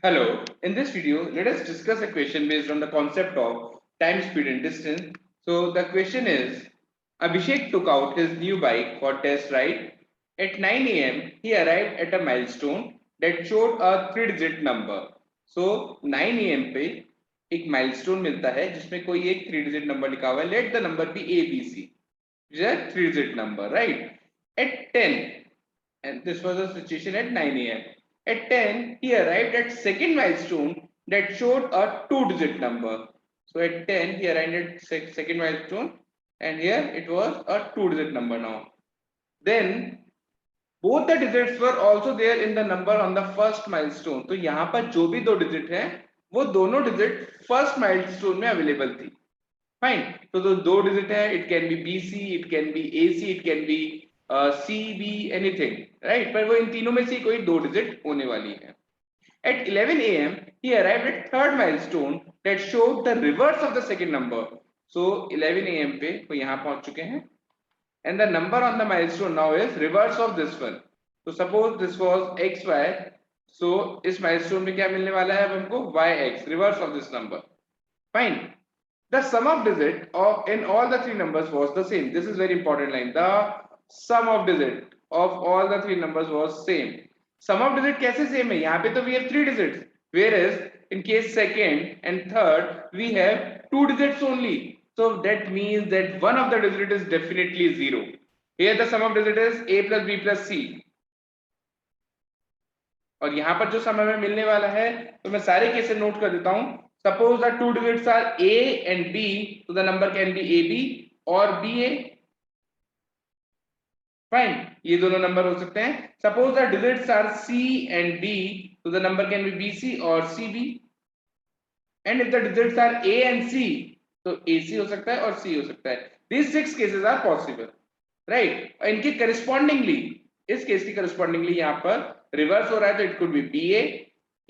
Hello, in this video, let us discuss a question based on the concept of time, speed and distance. So the question is, Abhishek took out his new bike for test ride. At 9 a.m., he arrived at a milestone that showed a 3-digit number. So 9 a.m. पे एक milestone मिलता है जिसमें कोई एक 3-digit number लिखा हुआ है. Let the number be ABC. It is a 3-digit number, right? At 10, and this was the situation at 9 a.m. At 10, he arrived at second milestone that showed a 2-digit number. So at 10, he arrived at second milestone, and here it was a 2-digit number now. Then both the digits were also there in the number on the first milestone. तो यहाँ पर जो भी दो digit हैं वो दोनों digit first milestone में अवेलेबल थी. फाइन. तो दो डिजिट है. It can be B C, it can be A C, it can be C B, anything, right. पर वो इन तीनों में से कोई दो डिजिट होने वाली है. At 11 a.m., he arrived at third milestone that showed the reverse of the second number. So 11 a.m. पे वो यहाँ पहुंच चुके हैं. And the number on the milestone now is reverse of this one. So suppose this was xy. So इस milestone में क्या मिलने वाला है अब हमको yx, reverse of this number. Fine. The sum of digit of in all the three numbers was the same. This is very important line. The sum of digit of all the three numbers was same. Sum of digit कैसे same है? यहाँ पे तो we have 3 digits, whereas in case second and third we have 2 digits only. So that means that one of the digit is definitely 0. Here the sum of digit is a plus b plus c. और यहाँ पर जो समय में मिलने वाला है तो मैं सारे केसेस नोट कर देता हूं. Suppose the two digits are A and B, so the number can be AB or BA. Fine. ये दोनों नंबर हो सकते हैं. Suppose the digits are C and D, so the number can be BC or CB. And if the digits are A and C, तो AC हो सकता है और C हो सकता है. These 6 cases are possible, right? और इनके correspondingly, इस केस की correspondingly यहाँ पर रिवर्स हो रहा है तो it could be BA,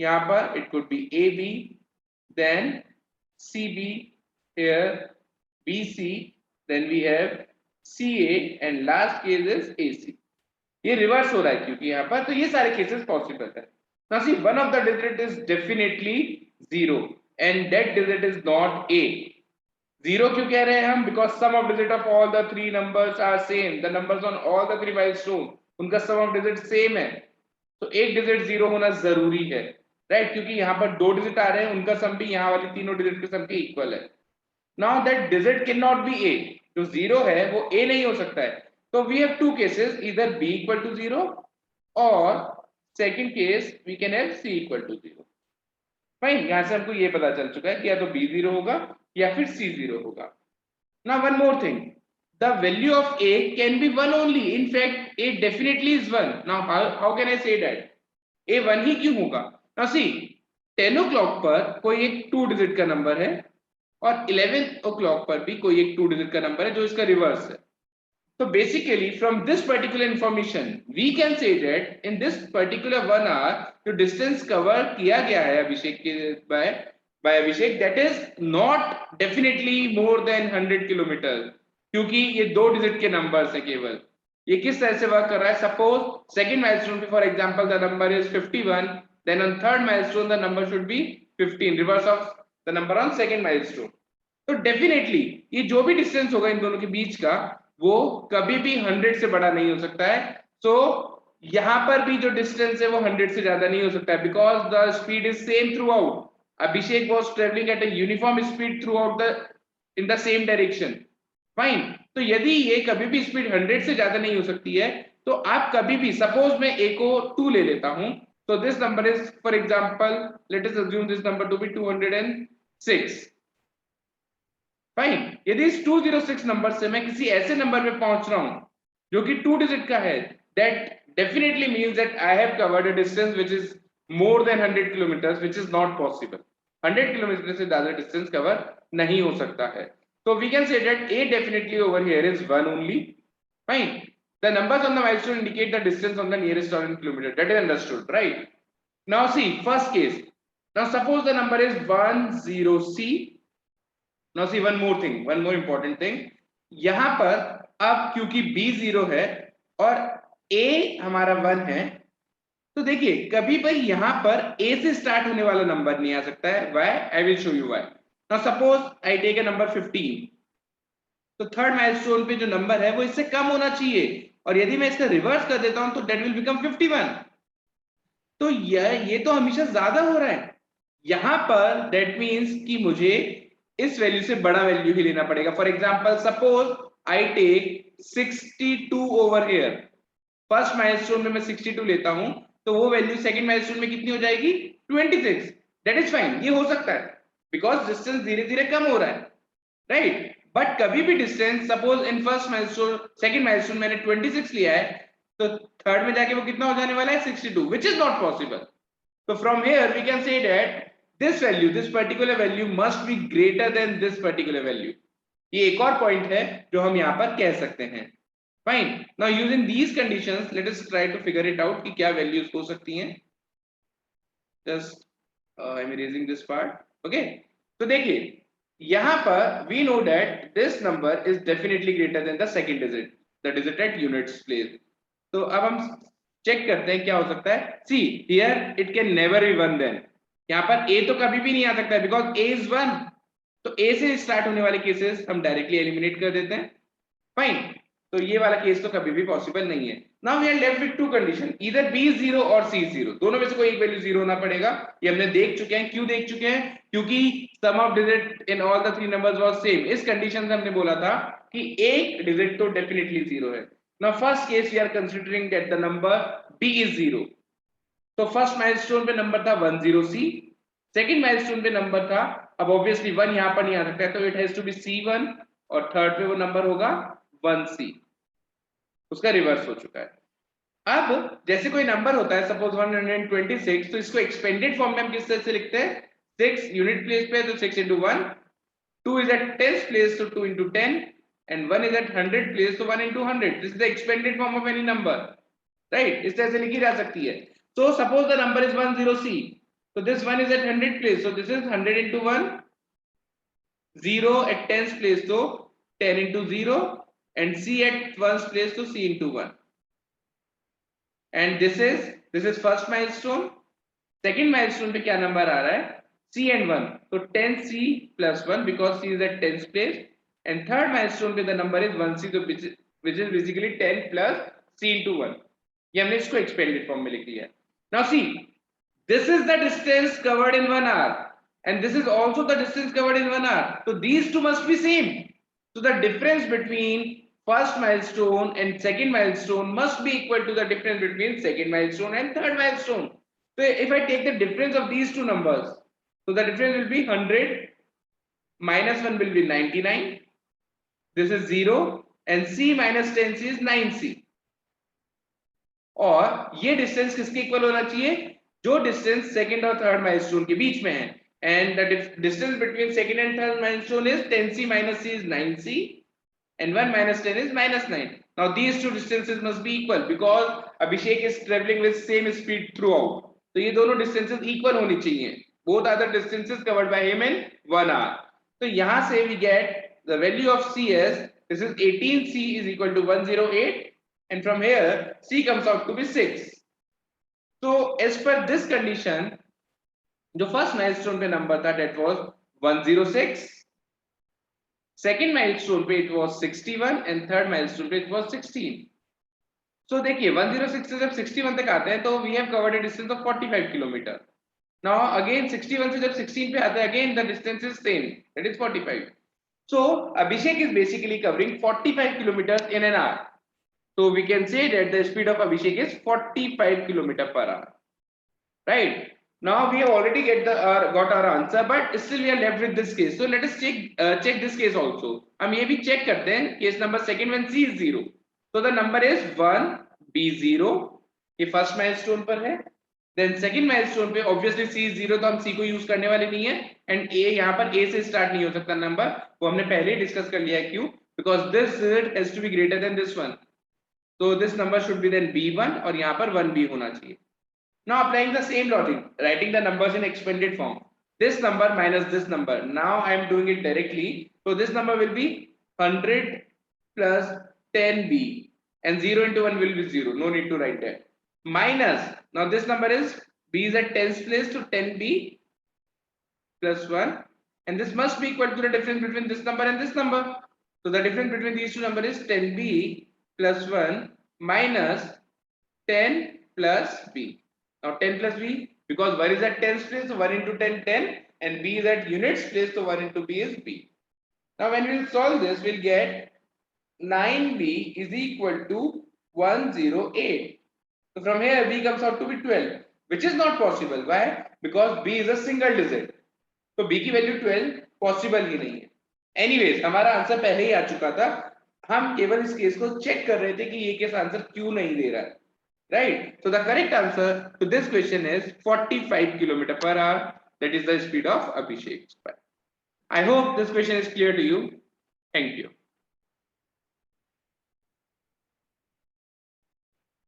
यहाँ पर it could be AB, then CB, here BC, then we have CA and last case is AC. ये रिवर्स हो रहा है क्योंकि यहाँ पर, तो ये सारे केसेस पॉसिबल है. Now see, one of the digit is definitely 0 and that digit is not A. 0 क्यों कह रहे हैं हम? Because sum of digit of all the three numbers are same. The numbers on all the three milestones, उनका sum of digit same है. तो एक digit 0 होना जरूरी है, राइट? क्योंकि यहाँ पर दो डिजिट आ रहे हैं, उनका सम भी यहाँ वाली तीनों डिजिट के सम के इक्वल है. Now that digit can not be A. जो 0 है वो ए नहीं हो सकता है. तो वी हैव टू केसेस, इधर b इक्वल टू 0 और second case we can have c equal to 0. Fine. यहां से हमको ये पता चल चुका है कि या तो b 0 होगा या फिर c 0 होगा. Now one more thing, the value of a can be 1 only. In fact a definitely is 1. Now how can I say that a 1 ही क्यों होगा? Now see, 10 o'clock पर कोई एक 2 डिजिट का नंबर है और 11 o'clock पर भी कोई एक 2 डिजिट का नंबर है जो इसका रिवर्स है. So basically from this particular information we can say that in this particular 1 hour जो distance cover किया गया है अभिषेक के by Abhishek, that is not definitely more than 100 kilometre, क्योंकि ये दो डिजिट के नंबर्स हैं केवल. ये किस तरह से वर्क कर रहा है? सपोज सेकंड माइलस्टोन पे for example the number is 51, then on third milestone the number should be 15, reverse of the number on second milestone. तो डेफिनेटली ये जो भी डिस्टेंस होगा इन दोनों के बीच का वो कभी भी 100 से बड़ा नहीं हो सकता है. सो यहाँ पर भी जो डिस्टेंस है वो 100 से ज्यादा नहीं हो सकता है, because the speed is same through out. Abhishek was traveling at a uniform speed throughout the in the same direction. Fine. तो यदि ये कभी भी स्पीड 100 से ज्यादा नहीं हो सकती है तो आप कभी भी, सपोज मैं a को 2 ले लेता हूं, तो this number is for example, let us assume this number to be 206. Fine. यदि इस 206 नंबर से मैं किसी ऐसे नंबर पे पहुंच रहा हूं जो कि 2 डिजिट का है, that definitely means that I have covered a distance which is more than 100 kilometers, which is not possible. 100 kilometers से ज्यादा डिस्टेंस कवर नहीं हो सकता है. So we can say that a definitely over here is 1 only. Fine. The numbers on the milestone indicate the distance on the nearest 1 kilometer. That is understood, right? Now see, first case. Now suppose the number is 10c. Now see one more thing, one more important thing. यहाँ पर अब क्योंकि b 0 है और a हमारा 1 है, तो देखिए कभी भाई यहाँ पर ए से स्टार्ट होने वाला नंबर नहीं आ सकता है, why? I will show you why. Now suppose I take a number 15, तो थर्ड माइलस्टोन पे जो नंबर है वो इससे कम होना चाहिए, और यदि मैं इसका रिवर्स कर देता हूं तो दैट विल बिकम 51। तो ये तो हमेशा ज्यादा हो रहा है। यहां पर दैट मीन्स कि मुझे इस वैल्यू से बड़ा वैल्यू ही लेना पड़ेगा। For example suppose I take 62 over here, first milestone में मैं 62 लेता हूं, तो वो वैल्यू सेकंड माइलस्टोन में कितनी हो जाएगी? 26। दैट इज फाइन, ये हो सकता है बिकॉज डिस्टेंस धीरे धीरे कम हो रहा है, राइट? बट कभी भी distance suppose in first milestone second milestone मैंने 26 लिया है, तो थर्ड में जाके वो कितना हो जाने वाला है? 62, which is not possible. So from here we can say that this value, this particular value must be greater than this particular value. ये एक और पॉइंट है जो हम यहाँ पर कह सकते हैं। Fine, now using these conditions let us try to figure it out कि क्या वैल्यूज हो सकती हैं। Just I am erasing this part. Okay, तो देखिए यहाँ पर we know that this number is definitely greater than the second digit, the digit at units place. तो अब हम चेक करते हैं क्या हो सकता है। See here it can never be 1, then यहाँ पर ए तो कभी भी नहीं आ सकता है बिकॉज ए इज 1। तो ए से स्टार्ट होने वाले केसेस हम डायरेक्टली एलिमिनेट कर देते हैं। फाइन, तो ये वाला केस तो कभी भी पॉसिबल नहीं है। Now we are left with two condition, either B is 0 और सी इज 0, दोनों में से कोई एक वैल्यू 0 होना पड़ेगा। ये हमने देख चुके हैं। क्यों देख चुके हैं? क्योंकि sum of digit in all the three numbers was same. इस कंडीशन से हमने बोला था कि एक डिजिट तो डेफिनेटली 0 है। Now first case we are considering that the number b is 0. तो फर्स्ट माइलस्टोन पे नंबर था 10c, सेकंड माइलस्टोन पे नंबर था, अब ऑब्वियसली 1 यहां पर नहीं आ सकता है तो it has to be c1, और थर्ड पे वो नंबर होगा 1c, उसका रिवर्स हो चुका है। अब जैसे कोई नंबर होता है सपोज 126, तो इसको एक्सपेंडेड फॉर्म में हम किस तरह से लिखते हैं? 6 यूनिट प्लेस पे तो 6 into 1, 2 is at 10th place so 2 into 10, and 1 is at 100th place so 1 into 100. This is the expanded form of any number, right? इस तरह से लिखी जा सकती है। So suppose the number is 10c, so this 1 is at 100th place, so this is 100 into 1, 0 at 10th place so 10 into 0, and c at 1st place so c into 1, and this is first milestone। second milestone पे क्या number आ रहा है? c and 1, so 10c plus 1 because c is at 10th place, and third milestone पे the number is 1c, so which is basically 10 plus c into 1। ये हमने इसको expanded form में लिख लिया है। Now see, this is the distance covered in 1 hour, and this is also the distance covered in 1 hour, so these two must be same। So the difference between first milestone and second milestone must be equal to the difference between second milestone and third milestone। So if I take the difference of these two numbers, so the difference will be 100 minus 1 will be 99, this is 0, and c minus 10c is 9c। और ये distance किसके equal होना चाहिए? जो distance second और third milestone के बीच में है, and the distance between second and third milestone is 10c minus c is 9c, and 1 minus 10 is minus 9। Now these two distances must be equal because Abhishek is traveling with same speed throughout, तो ये दोनों distances equal होनी चाहिए। both are the distances covered by him in 1 hour। तो यहां से we get the value of c as this is 18c is equal to 108, and from here c comes out to be 6। so as per this condition जो first milestone पे number था that was 106, second milestone पे it was 61, and third milestone पे it was 16। so देखिए 106 से जब 61 तक आते हैं तो we have covered a distance of 45 kilometre. now again 61 से जब 16 पे आते हैं again the distance is same, that is 45। so Abhishek is basically covering 45 kilometers in an hour, so we can say that the speed of Abhishek is 45 kilometer per hour, right? Now we have already got our answer, but still we are left with this case, so let us check this case also। हम ये भी check करते हैं case number second when c is 0, so the number is 1 b0, ये first milestone पर है। then second milestone पे obviously c is 0, तो हम c को यूज करने वाले नहीं है, and a यहाँ पर a से स्टार्ट नहीं हो सकता नंबर, वो हमने पहले ही डिस्कस कर लिया है। क्यों? because this digit has to be greater than this one, so this number should be then b1, और यहाँ पर 1b होना चाहिए। now applying the same logic, writing the numbers in expanded form, this number minus this number, now I am doing it directly, so this number will be 100 plus 10b, and 0 into 1 will be 0, no need to write that, minus, now this number is b is at tens place, so 10b plus 1, and this must be equal to the difference between this number and this number. So the difference between these two numbers is 10b plus 1 minus 10 plus b. Now 10 plus b, because 1 is at tens place, so 1 into 10, 10, and b is at units place, so 1 into b is b. Now when we will solve this, we'll get 9b is equal to 108. So from here b comes out to be 12, which is not possible. Why? Because b is a single digit. तो b की value 12 possible ही नहीं है. Anyways हमारा answer पहले ही आ चुका था, हम केवल इस केस को चेक कर रहे थे कि ये केस आंसर क्यों नहीं दे रहा है. Right. So the correct answer to this question is 45 kilometre per hour. That is the speed of Abhishek. I hope this question is clear to you. Thank you.